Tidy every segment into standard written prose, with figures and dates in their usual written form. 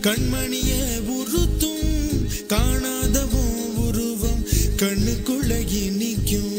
கண்மணியே உறுத்தும் காணாதவும் உருவம் கண்ணுக்குள்ளே நிற்கும்.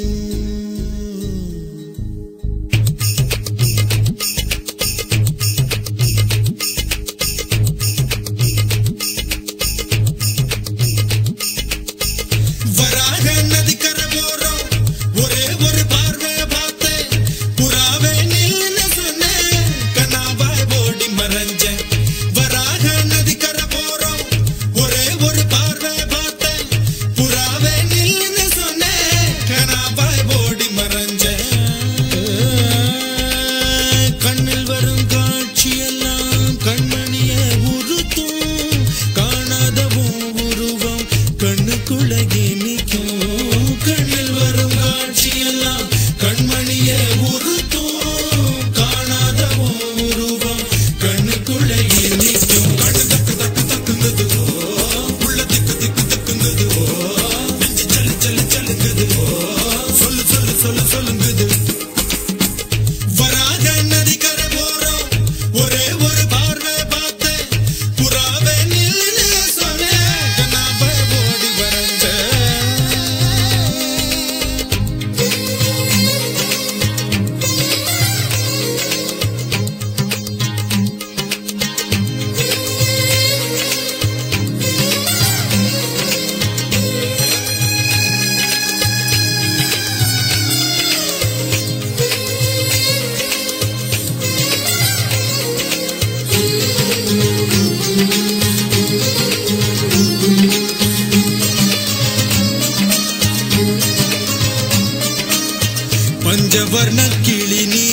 பஞ்சவர்ண கிளி நீ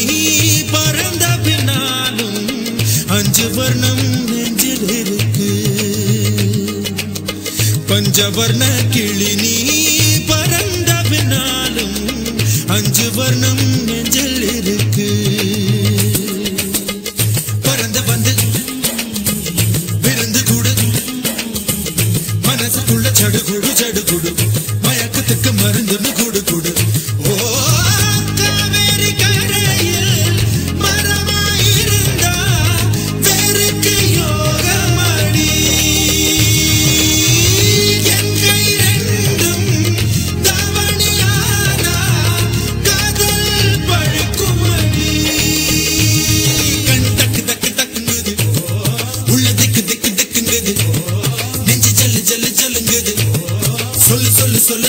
பறந்த பின்னாலும் அஞ்சு வர்ணம் நெஞ்சில் இருக்கு. பஞ்சவர்ண கிளி நீ பறந்த பின்னாலும் அஞ்சு வர்ணம் நெஞ்சில் இருக்கு. பறந்து வந்து விருந்து கூடு மனசுக்குள்ள சடுகுடு சடுகுடு மயக்கத்துக்கு மருந்துன்னு கூடு கூடு.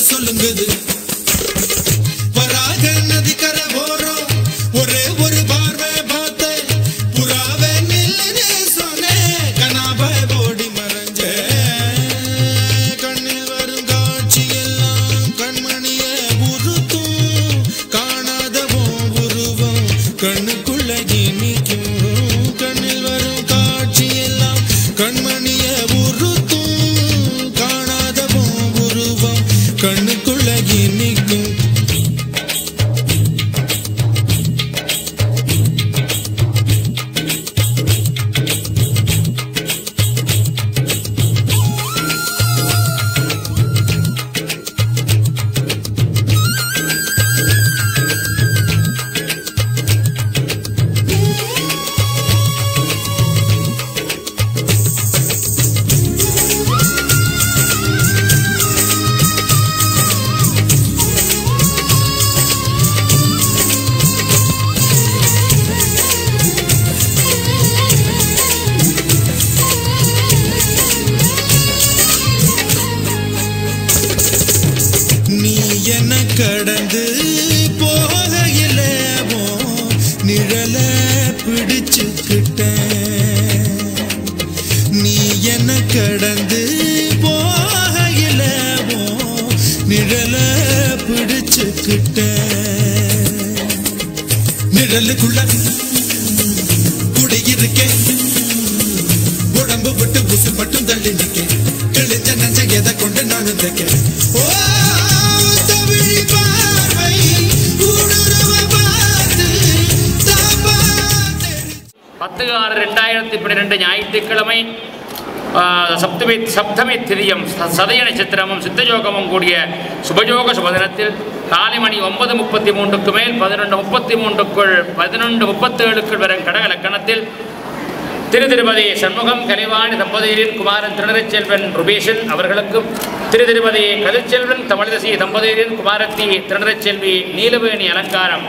சொல்லுங்குது வராக நதி கரை ஓரம் ஒரே ஒரு பார்வை பார்த்த புறாவே நில்லுன்னு சொன்னேன் கனாபாய் ஓடி மறைஞ்ச. கண்ணில் வரும் காட்சி எல்லாம் கண்மணிய உறுத்தும் காணாதவும் உருவம் கண்ணுக்குள்ள நிற்கும். கண்ணில் வரும் காட்சி எல்லாம் கண்மணிய உறுத்தும் காணாதவும் உருவம் கண்ணுக்குள்ள நிற்கும். என்ன கடந்து போகையில நிழல பிடிச்சுக்கிட்டேன். நீ என்ன கடந்து போகையில நிழல பிடிச்சுக்கிட்டேன். நிழலுக்குள்ள குடியிருக்கேன் உடம்பு விட்டு புசு மட்டும் தள்ளி நிற்கேன். கிழிஞ்ச நஞ்ச எதை கொண்டு நானும் தைக்கேன். ஞாயிற்றுக்கிழமை சப்தமி திதியம் சதய நட்சத்திரமும் சித்தயோகமும் கூடிய சுபயோக சுபதினத்தில் காலை மணி 9:33 மேல் 11:33 11:37 வரை கடக லக்கணத்தில் திருமதி சண்முகம் கலைவாணி தம்பதியரின் குமாரன் திருநரைச்செல்வன் ருபேஷன் அவர்களுக்கும், திருமதி கதிர்ச்செல்வன் தமிழரசி தம்பதியரின் குமாரத்தி திருநரைச்செல்வி நீலவேணி அலங்காரம்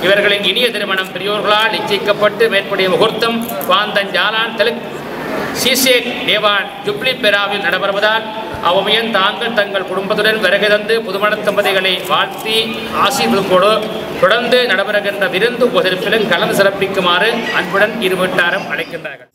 இவர்களின் இனிய திருமணம் பெரியோர்களால் நிச்சயிக்கப்பட்டு மேற்படைய முகூர்த்தம் பாந்தன் ஜாலான் தெலுங்கு சீசேக் நேவான் ஜுப்ளி பெராவில் நடைபெறுவதால் அவ்வையன் தாங்கள் தங்கள் குடும்பத்துடன் வருகை தந்து புதுமண தம்பதிகளை வாழ்த்தி ஆசீர்வதிப்போடு தொடர்ந்து நடைபெறுகின்ற விருந்து உபசரிப்பிலும் கலந்து சிறப்பிக்குமாறு அன்புடன் இரு வீட்டாரும் அழைக்கின்றார்கள்.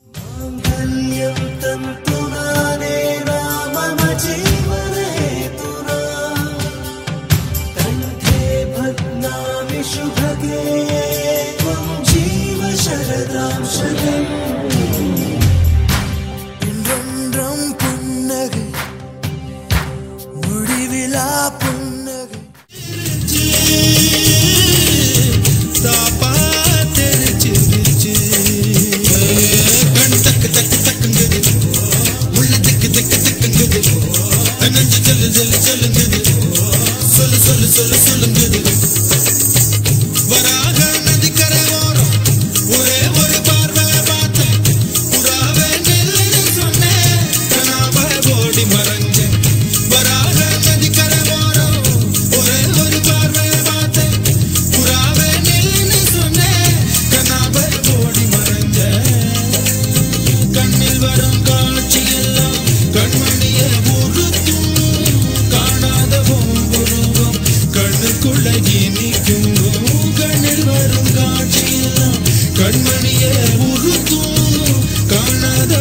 கண்மணியே உருத்தும் காணாத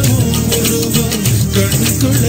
உருவம் கண்ணுக்குள்ள